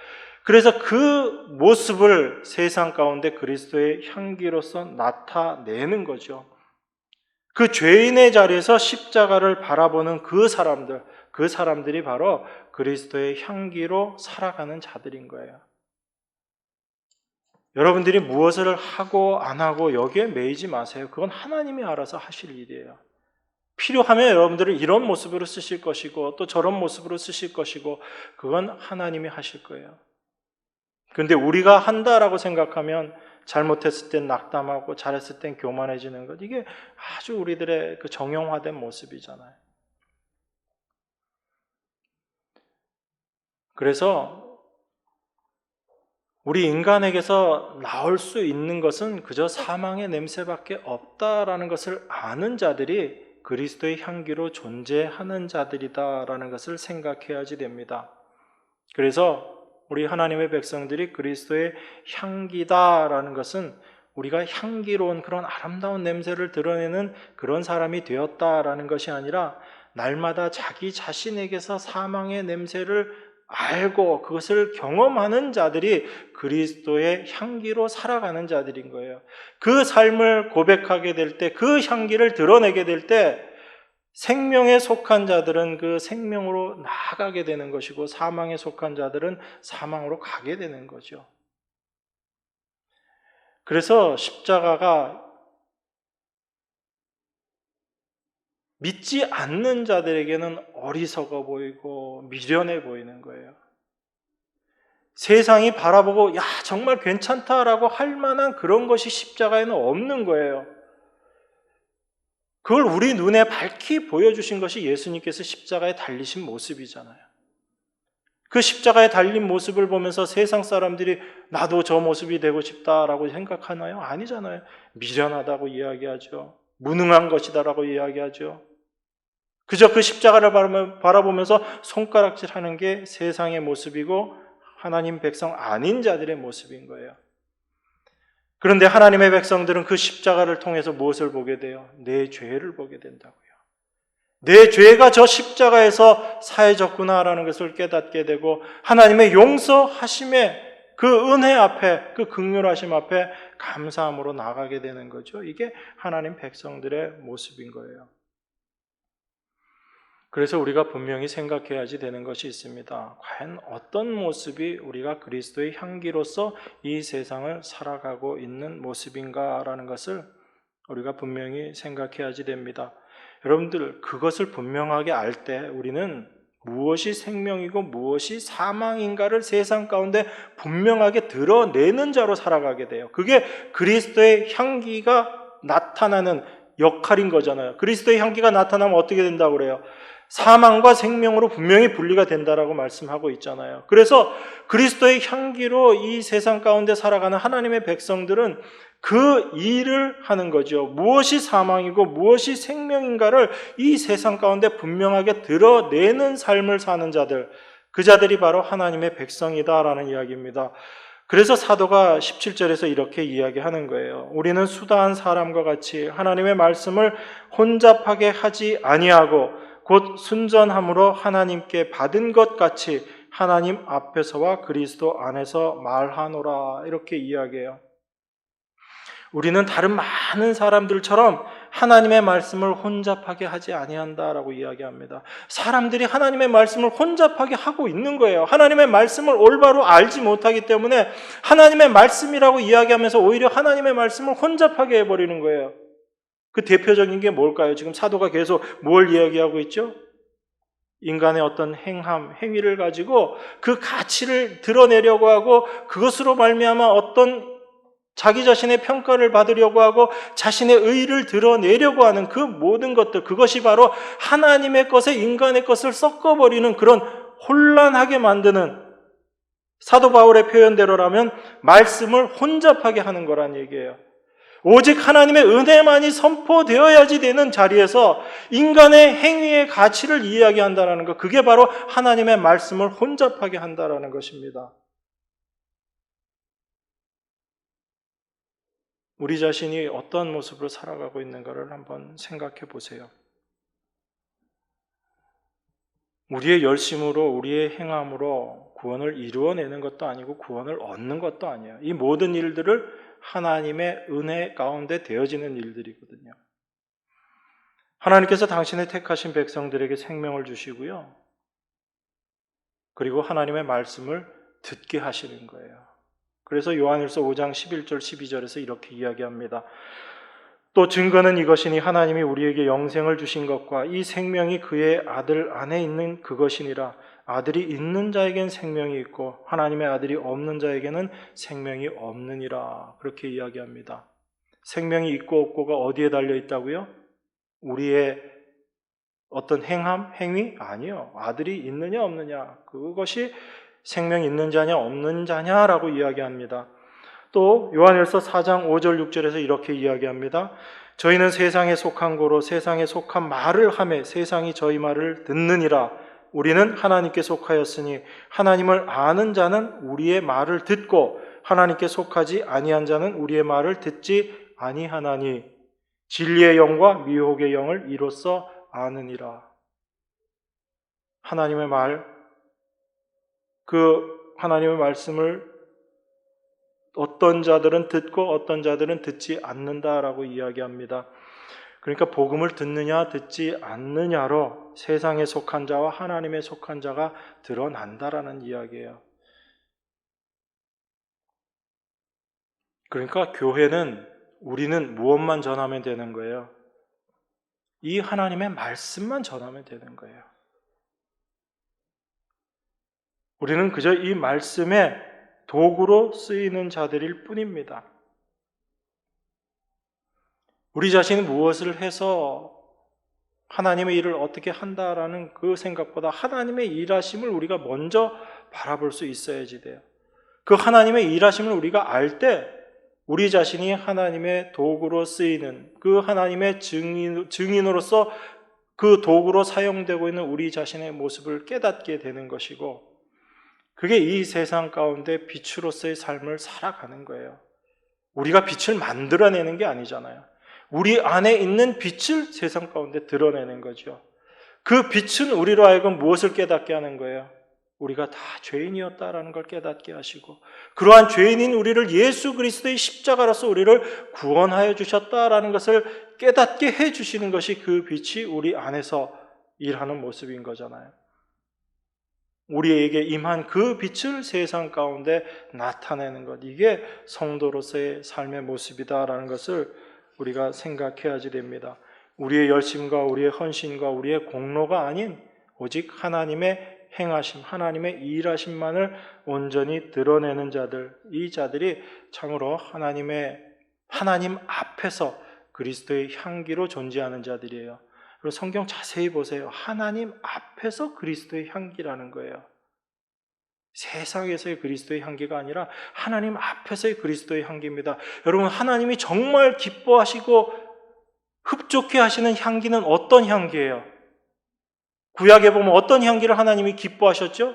그래서 그 모습을 세상 가운데 그리스도의 향기로서 나타내는 거죠. 그 죄인의 자리에서 십자가를 바라보는 그 사람들이 바로 그리스도의 향기로 살아가는 자들인 거예요. 여러분들이 무엇을 하고 안 하고 여기에 매이지 마세요. 그건 하나님이 알아서 하실 일이에요. 필요하면 여러분들을 이런 모습으로 쓰실 것이고 또 저런 모습으로 쓰실 것이고 그건 하나님이 하실 거예요. 그런데 우리가 한다라고 생각하면 잘못했을 땐 낙담하고 잘했을 땐 교만해지는 것, 이게 아주 우리들의 그 정형화된 모습이잖아요. 그래서 우리 인간에게서 나올 수 있는 것은 그저 사망의 냄새밖에 없다라는 것을 아는 자들이 그리스도의 향기로 존재하는 자들이다라는 것을 생각해야지 됩니다. 그래서 우리 하나님의 백성들이 그리스도의 향기다라는 것은 우리가 향기로운 그런 아름다운 냄새를 드러내는 그런 사람이 되었다라는 것이 아니라 날마다 자기 자신에게서 사망의 냄새를 알고 그것을 경험하는 자들이 그리스도의 향기로 살아가는 자들인 거예요. 그 삶을 고백하게 될 때, 그 향기를 드러내게 될 때 생명에 속한 자들은 그 생명으로 나아가게 되는 것이고 사망에 속한 자들은 사망으로 가게 되는 거죠. 그래서 십자가가 믿지 않는 자들에게는 어리석어 보이고 미련해 보이는 거예요. 세상이 바라보고 야 정말 괜찮다라고 할 만한 그런 것이 십자가에는 없는 거예요. 그걸 우리 눈에 밝히 보여주신 것이 예수님께서 십자가에 달리신 모습이잖아요. 그 십자가에 달린 모습을 보면서 세상 사람들이 나도 저 모습이 되고 싶다라고 생각하나요? 아니잖아요. 미련하다고 이야기하죠. 무능한 것이다라고 이야기하죠. 그저 그 십자가를 바라보면서 손가락질하는 게 세상의 모습이고 하나님 백성 아닌 자들의 모습인 거예요. 그런데 하나님의 백성들은 그 십자가를 통해서 무엇을 보게 돼요? 내 죄를 보게 된다고요. 내 죄가 저 십자가에서 사해졌구나라는 것을 깨닫게 되고 하나님의 용서하심의 그 은혜 앞에, 그 긍휼하심 앞에 감사함으로 나가게 되는 거죠. 이게 하나님 백성들의 모습인 거예요. 그래서 우리가 분명히 생각해야지 되는 것이 있습니다. 과연 어떤 모습이 우리가 그리스도의 향기로서 이 세상을 살아가고 있는 모습인가라는 것을 우리가 분명히 생각해야지 됩니다. 여러분들 그것을 분명하게 알 때 우리는 무엇이 생명이고 무엇이 사망인가를 세상 가운데 분명하게 드러내는 자로 살아가게 돼요. 그게 그리스도의 향기가 나타나는 역할인 거잖아요. 그리스도의 향기가 나타나면 어떻게 된다고 그래요? 사망과 생명으로 분명히 분리가 된다라고 말씀하고 있잖아요. 그래서 그리스도의 향기로 이 세상 가운데 살아가는 하나님의 백성들은 그 일을 하는 거죠. 무엇이 사망이고 무엇이 생명인가를 이 세상 가운데 분명하게 드러내는 삶을 사는 자들, 그 자들이 바로 하나님의 백성이다라는 이야기입니다. 그래서 사도가 17절에서 이렇게 이야기하는 거예요. 우리는 수다한 사람과 같이 하나님의 말씀을 혼잡하게 하지 아니하고 곧 순전함으로 하나님께 받은 것 같이 하나님 앞에서와 그리스도 안에서 말하노라, 이렇게 이야기해요. 우리는 다른 많은 사람들처럼 하나님의 말씀을 혼잡하게 하지 아니한다라고 이야기합니다. 사람들이 하나님의 말씀을 혼잡하게 하고 있는 거예요. 하나님의 말씀을 올바로 알지 못하기 때문에 하나님의 말씀이라고 이야기하면서 오히려 하나님의 말씀을 혼잡하게 해버리는 거예요. 그 대표적인 게 뭘까요? 지금 사도가 계속 뭘 이야기하고 있죠? 인간의 어떤 행위를 가지고 그 가치를 드러내려고 하고 그것으로 말미암아 어떤 자기 자신의 평가를 받으려고 하고 자신의 의의를 드러내려고 하는 그 모든 것들, 그것이 바로 하나님의 것에 인간의 것을 섞어버리는 그런 혼란하게 만드는, 사도 바울의 표현대로라면 말씀을 혼잡하게 하는 거란 얘기예요. 오직 하나님의 은혜만이 선포되어야지 되는 자리에서 인간의 행위의 가치를 이야기한다는 것, 그게 바로 하나님의 말씀을 혼잡하게 한다는 것입니다. 우리 자신이 어떤 모습으로 살아가고 있는가를 한번 생각해 보세요. 우리의 열심으로, 우리의 행함으로 구원을 이루어내는 것도 아니고 구원을 얻는 것도 아니에요. 이 모든 일들을 하나님의 은혜 가운데 되어지는 일들이거든요. 하나님께서 당신의 택하신 백성들에게 생명을 주시고요. 그리고 하나님의 말씀을 듣게 하시는 거예요. 그래서 요한일서 5장 11절 12절에서 이렇게 이야기합니다. 또 증거는 이것이니 하나님이 우리에게 영생을 주신 것과 이 생명이 그의 아들 안에 있는 그것이니라. 아들이 있는 자에겐 생명이 있고 하나님의 아들이 없는 자에게는 생명이 없느니라. 그렇게 이야기합니다. 생명이 있고 없고가 어디에 달려 있다고요? 우리의 어떤 행위? 아니요. 아들이 있느냐 없느냐, 그것이 생명이 있는 자냐 없는 자냐라고 이야기합니다. 또 요한일서 4장 5절 6절에서 이렇게 이야기합니다. 저희는 세상에 속한 고로 세상에 속한 말을 하매 세상이 저희 말을 듣느니라. 우리는 하나님께 속하였으니 하나님을 아는 자는 우리의 말을 듣고 하나님께 속하지 아니한 자는 우리의 말을 듣지 아니하나니 진리의 영과 미혹의 영을 이로써 아느니라. 하나님의 말, 그 하나님의 말씀을 어떤 자들은 듣고 어떤 자들은 듣지 않는다라고 이야기합니다. 그러니까 복음을 듣느냐 듣지 않느냐로 세상에 속한 자와 하나님에 속한 자가 드러난다라는 이야기예요. 그러니까 교회는, 우리는 무엇만 전하면 되는 거예요? 이 하나님의 말씀만 전하면 되는 거예요. 우리는 그저 이 말씀의 도구로 쓰이는 자들일 뿐입니다. 우리 자신이 무엇을 해서 하나님의 일을 어떻게 한다라는 그 생각보다 하나님의 일하심을 우리가 먼저 바라볼 수 있어야지 돼요. 그 하나님의 일하심을 우리가 알 때 우리 자신이 하나님의 도구로 쓰이는, 그 하나님의 증인으로서 그 도구로 사용되고 있는 우리 자신의 모습을 깨닫게 되는 것이고, 그게 이 세상 가운데 빛으로서의 삶을 살아가는 거예요. 우리가 빛을 만들어내는 게 아니잖아요. 우리 안에 있는 빛을 세상 가운데 드러내는 거죠. 그 빛은 우리로 하여금 무엇을 깨닫게 하는 거예요? 우리가 다 죄인이었다라는 걸 깨닫게 하시고, 그러한 죄인인 우리를 예수 그리스도의 십자가로서 우리를 구원하여 주셨다라는 것을 깨닫게 해주시는 것이 그 빛이 우리 안에서 일하는 모습인 거잖아요. 우리에게 임한 그 빛을 세상 가운데 나타내는 것, 이게 성도로서의 삶의 모습이다라는 것을 우리가 생각해야지 됩니다. 우리의 열심과 우리의 헌신과 우리의 공로가 아닌 오직 하나님의 행하심, 하나님의 일하심만을 온전히 드러내는 자들, 이 자들이 참으로 하나님 앞에서 그리스도의 향기로 존재하는 자들이에요. 그리고 성경 자세히 보세요. 하나님 앞에서 그리스도의 향기라는 거예요. 세상에서의 그리스도의 향기가 아니라 하나님 앞에서의 그리스도의 향기입니다. 여러분, 하나님이 정말 기뻐하시고 흡족해 하시는 향기는 어떤 향기예요? 구약에 보면 어떤 향기를 하나님이 기뻐하셨죠?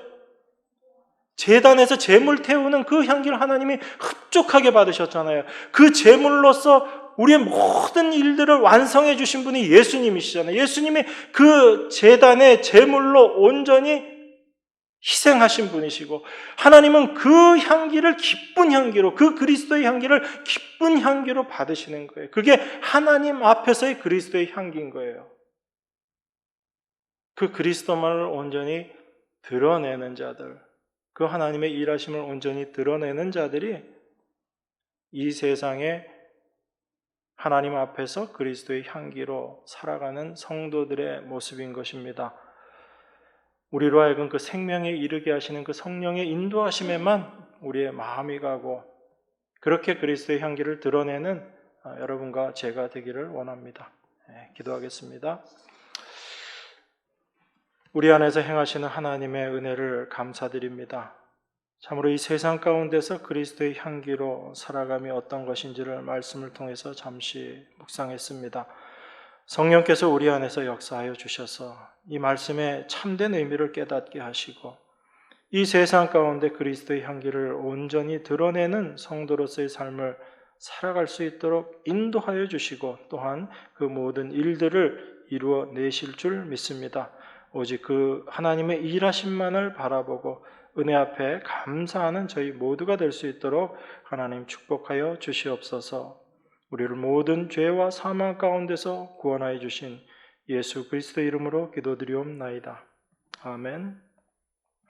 제단에서 제물 태우는 그 향기를 하나님이 흡족하게 받으셨잖아요. 그 제물로서 우리의 모든 일들을 완성해 주신 분이 예수님이시잖아요. 예수님이 그 제단의 제물로 온전히 희생하신 분이시고, 하나님은 그 향기를 기쁜 향기로, 그 그리스도의 향기를 기쁜 향기로 받으시는 거예요. 그게 하나님 앞에서의 그리스도의 향기인 거예요. 그 그리스도만을 온전히 드러내는 자들, 그 하나님의 일하심을 온전히 드러내는 자들이 이 세상에 하나님 앞에서 그리스도의 향기로 살아가는 성도들의 모습인 것입니다. 우리로 하여금 그 생명에 이르게 하시는 그 성령의 인도하심에만 우리의 마음이 가고, 그렇게 그리스도의 향기를 드러내는 여러분과 제가 되기를 원합니다. 기도하겠습니다. 우리 안에서 행하시는 하나님의 은혜를 감사드립니다. 참으로 이 세상 가운데서 그리스도의 향기로 살아감이 어떤 것인지를 말씀을 통해서 잠시 묵상했습니다. 성령께서 우리 안에서 역사하여 주셔서 이 말씀의 참된 의미를 깨닫게 하시고, 이 세상 가운데 그리스도의 향기를 온전히 드러내는 성도로서의 삶을 살아갈 수 있도록 인도하여 주시고, 또한 그 모든 일들을 이루어 내실 줄 믿습니다. 오직 그 하나님의 일하심만을 바라보고 은혜 앞에 감사하는 저희 모두가 될 수 있도록 하나님 축복하여 주시옵소서. 우리를 모든 죄와 사망 가운데서 구원하여 주신 예수 그리스도 이름으로 기도드리옵나이다. 아멘.